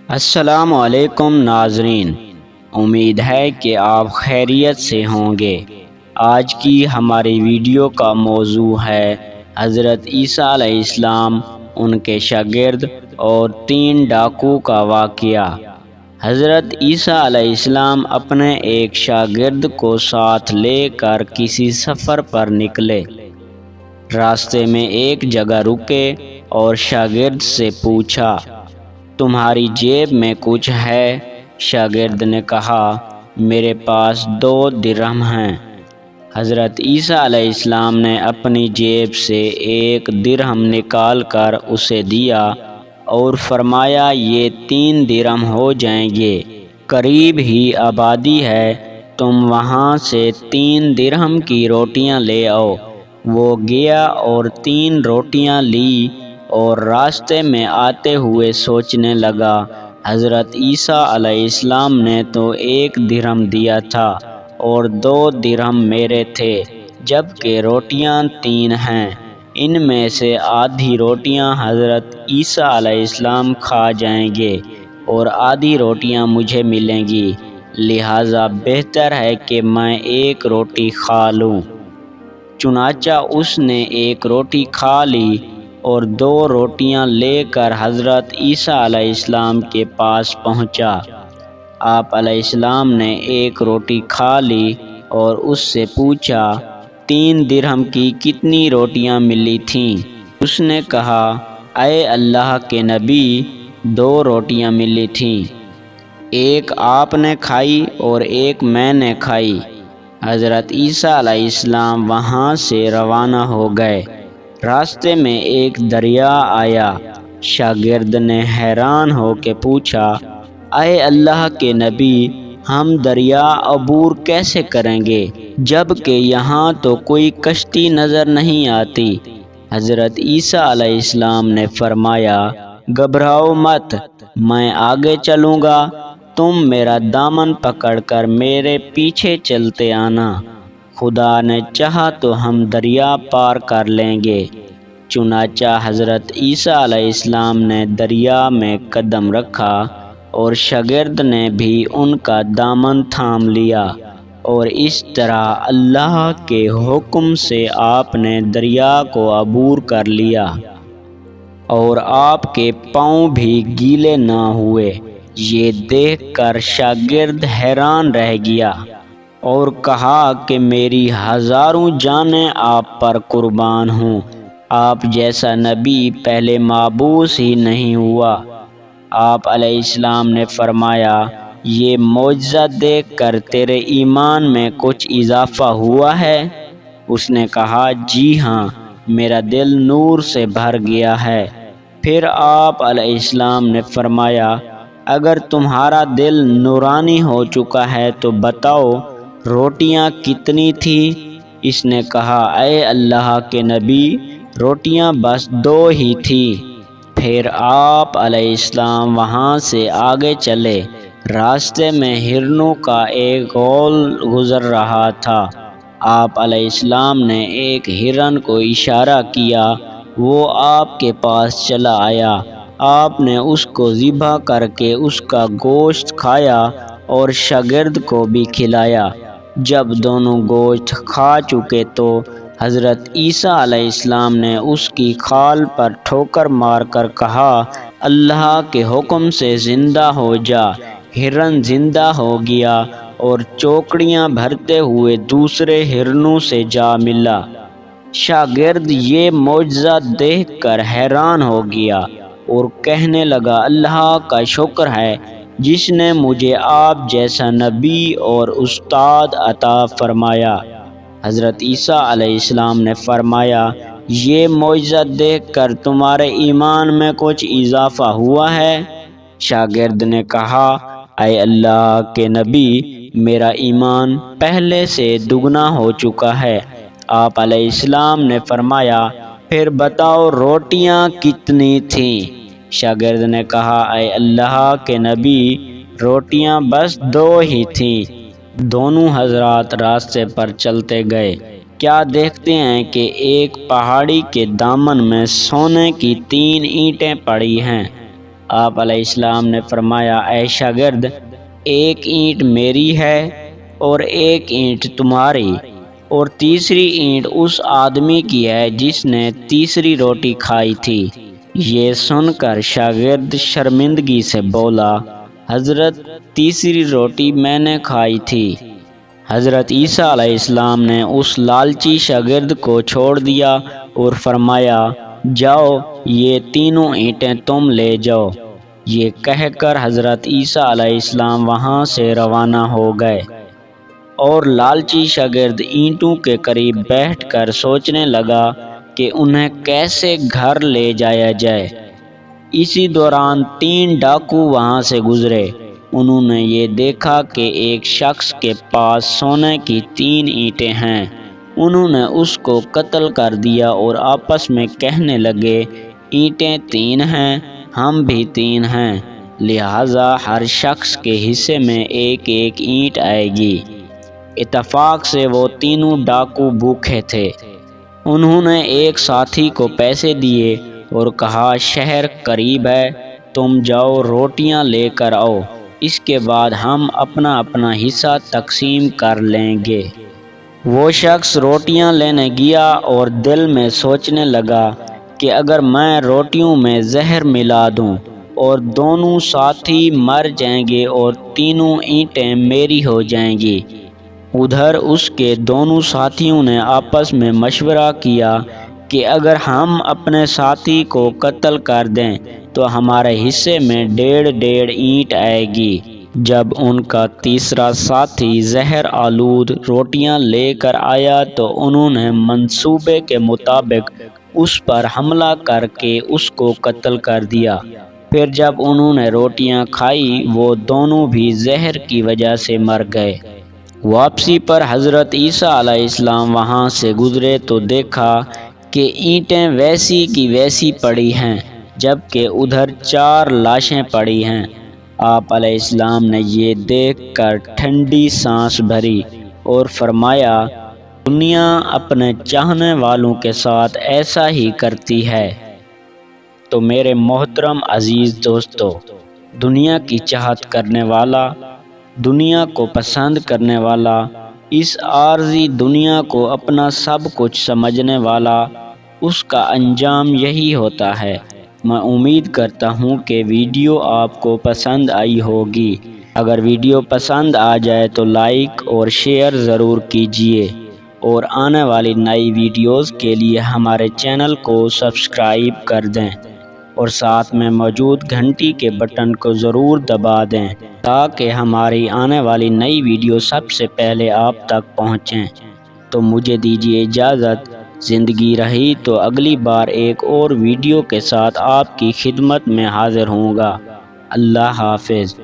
السلام علیکم ناظرین، امید ہے کہ آپ خیریت سے ہوں گے۔ آج کی ہماری ویڈیو کا موضوع ہے حضرت عیسیٰ علیہ السلام، ان کے شاگرد اور 3 ڈاکو کا واقعہ۔ حضرت عیسیٰ علیہ السلام اپنے ایک شاگرد کو ساتھ لے کر کسی سفر پر نکلے۔ راستے میں ایک جگہ رکے اور شاگرد سے پوچھا، تمہاری جیب میں کچھ ہے؟ شاگرد نے کہا، میرے پاس 2 درہم ہیں۔ حضرت عیسیٰ علیہ السلام نے اپنی جیب سے 1 درہم نکال کر اسے دیا اور فرمایا، یہ 3 درہم ہو جائیں گے، قریب ہی آبادی ہے، تم وہاں سے 3 درہم کی روٹیاں لے آؤ۔ وہ گیا اور 3 روٹیاں لی اور راستے میں آتے ہوئے سوچنے لگا، حضرت عیسیٰ علیہ السلام نے تو 1 درہم دیا تھا اور 2 درہم میرے تھے، جبکہ روٹیاں 3 ہیں، ان میں سے آدھی روٹیاں حضرت عیسیٰ علیہ السلام کھا جائیں گے اور آدھی روٹیاں مجھے ملیں گی، لہٰذا بہتر ہے کہ میں 1 روٹی کھا لوں۔ چنانچہ اس نے 1 روٹی کھا لی اور 2 روٹیاں لے کر حضرت عیسیٰ علیہ السلام کے پاس پہنچا۔ آپ علیہ السلام نے 1 روٹی کھا لی اور اس سے پوچھا، 3 درہم کی کتنی روٹیاں ملی تھیں؟ اس نے کہا، اے اللہ کے نبی، 2 روٹیاں ملی تھیں، 1 آپ نے کھائی اور 1 میں نے کھائی۔ حضرت عیسیٰ علیہ السلام وہاں سے روانہ ہو گئے۔ راستے میں ایک دریا آیا۔ شاگرد نے حیران ہو کے پوچھا، اے اللہ کے نبی، ہم دریا عبور کیسے کریں گے، جبکہ یہاں تو کوئی کشتی نظر نہیں آتی؟ حضرت عیسیٰ علیہ السلام نے فرمایا، گھبراؤ مت، میں آگے چلوں گا، تم میرا دامن پکڑ کر میرے پیچھے چلتے آنا، خدا نے چاہا تو ہم دریا پار کر لیں گے۔ چنانچہ حضرت عیسیٰ علیہ السلام نے دریا میں قدم رکھا اور شاگرد نے بھی ان کا دامن تھام لیا، اور اس طرح اللہ کے حکم سے آپ نے دریا کو عبور کر لیا اور آپ کے پاؤں بھی گیلے نہ ہوئے۔ یہ دیکھ کر شاگرد حیران رہ گیا اور کہا کہ میری ہزاروں جانیں آپ پر قربان ہوں، آپ جیسا نبی پہلے مابعوث ہی نہیں ہوا۔ آپ علیہ السلام نے فرمایا، یہ معجزہ دیکھ کر تیرے ایمان میں کچھ اضافہ ہوا ہے؟ اس نے کہا، جی ہاں، میرا دل نور سے بھر گیا ہے۔ پھر آپ علیہ السلام نے فرمایا، اگر تمہارا دل نورانی ہو چکا ہے تو بتاؤ روٹیاں کتنی تھیں؟ اس نے کہا، اے اللہ کے نبی، روٹیاں بس 2 ہی تھیں۔ پھر آپ علیہ السلام وہاں سے آگے چلے۔ راستے میں ہرنوں کا ایک غول گزر رہا تھا۔ آپ علیہ السلام نے ایک ہرن کو اشارہ کیا، وہ آپ کے پاس چلا آیا۔ آپ نے اس کو ذبح کر کے اس کا گوشت کھایا اور شاگرد کو بھی کھلایا۔ جب دونوں گوشت کھا چکے تو حضرت عیسیٰ علیہ السلام نے اس کی کھال پر ٹھوکر مار کر کہا، اللہ کے حکم سے زندہ ہو جا۔ ہرن زندہ ہو گیا اور چوکڑیاں بھرتے ہوئے دوسرے ہرنوں سے جا ملا۔ شاگرد یہ معجزہ دیکھ کر حیران ہو گیا اور کہنے لگا، اللہ کا شکر ہے جس نے مجھے آپ جیسا نبی اور استاد عطا فرمایا۔ حضرت عیسیٰ علیہ السلام نے فرمایا، یہ معجزہ دیکھ کر تمہارے ایمان میں کچھ اضافہ ہوا ہے؟ شاگرد نے کہا، اے اللہ کے نبی، میرا ایمان پہلے سے دگنا ہو چکا ہے۔ آپ علیہ السلام نے فرمایا، پھر بتاؤ روٹیاں کتنی تھیں؟ شاگرد نے کہا، اے اللہ کے نبی، روٹیاں بس 2 ہی تھیں۔ دونوں حضرات راستے پر چلتے گئے۔ کیا دیکھتے ہیں کہ ایک پہاڑی کے دامن میں سونے کی 3 اینٹیں پڑی ہیں۔ آپ علیہ السلام نے فرمایا، اے شاگرد، ایک اینٹ میری ہے اور ایک اینٹ تمہاری، اور تیسری اینٹ اس آدمی کی ہے جس نے تیسری روٹی کھائی تھی۔ یہ سن کر شاگرد شرمندگی سے بولا، حضرت، تیسری روٹی میں نے کھائی تھی۔ حضرت عیسیٰ علیہ السلام نے اس لالچی شاگرد کو چھوڑ دیا اور فرمایا، جاؤ، یہ تینوں اینٹیں تم لے جاؤ۔ یہ کہہ کر حضرت عیسیٰ علیہ السلام وہاں سے روانہ ہو گئے، اور لالچی شاگرد اینٹوں کے قریب بیٹھ کر سوچنے لگا کہ انہیں کیسے گھر لے جایا جائے۔ اسی دوران 3 ڈاکو وہاں سے گزرے۔ انہوں نے یہ دیکھا کہ ایک شخص کے پاس سونے کی 3 اینٹیں ہیں۔ انہوں نے اس کو قتل کر دیا اور آپس میں کہنے لگے، اینٹیں 3 ہیں، ہم بھی 3 ہیں، لہٰذا ہر شخص کے حصے میں ایک ایک اینٹ آئے گی۔ اتفاق سے وہ تینوں ڈاکو بھوکے تھے۔ انہوں نے ایک ساتھی کو پیسے دیے اور کہا، شہر قریب ہے، تم جاؤ روٹیاں لے کر آؤ، اس کے بعد ہم اپنا اپنا حصہ تقسیم کر لیں گے۔ وہ شخص روٹیاں لینے گیا اور دل میں سوچنے لگا کہ اگر میں روٹیوں میں زہر ملا دوں اور دونوں ساتھی مر جائیں گے اور تینوں اینٹیں میری ہو جائیں گی۔ ادھر اس کے دونوں ساتھیوں نے آپس میں مشورہ کیا کہ اگر ہم اپنے ساتھی کو قتل کر دیں تو ہمارے حصے میں 1.5 اینٹ آئے گی۔ جب ان کا تیسرا ساتھی زہر آلود روٹیاں لے کر آیا تو انہوں نے منصوبے کے مطابق اس پر حملہ کر کے اس کو قتل کر دیا۔ پھر جب انہوں نے روٹیاں کھائی، وہ دونوں بھی زہر کی وجہ سے مر گئے۔ واپسی پر حضرت عیسیٰ علیہ السلام وہاں سے گزرے تو دیکھا کہ اینٹیں ویسی کی ویسی پڑی ہیں، جبکہ ادھر 4 لاشیں پڑی ہیں۔ آپ علیہ السلام نے یہ دیکھ کر ٹھنڈی سانس بھری اور فرمایا، دنیا اپنے چاہنے والوں کے ساتھ ایسا ہی کرتی ہے۔ تو میرے محترم عزیز دوستو، دنیا کی چاہت کرنے والا، دنیا کو پسند کرنے والا، اس عارضی دنیا کو اپنا سب کچھ سمجھنے والا، اس کا انجام یہی ہوتا ہے۔ میں امید کرتا ہوں کہ ویڈیو آپ کو پسند آئی ہوگی۔ اگر ویڈیو پسند آ جائے تو لائک اور شیئر ضرور کیجیے، اور آنے والی نئی ویڈیوز کے لیے ہمارے چینل کو سبسکرائب کر دیں، اور ساتھ میں موجود گھنٹی کے بٹن کو ضرور دبا دیں تاکہ ہماری آنے والی نئی ویڈیو سب سے پہلے آپ تک پہنچیں۔ تو مجھے دیجیے اجازت، زندگی رہی تو اگلی بار ایک اور ویڈیو کے ساتھ آپ کی خدمت میں حاضر ہوں گا۔ اللہ حافظ۔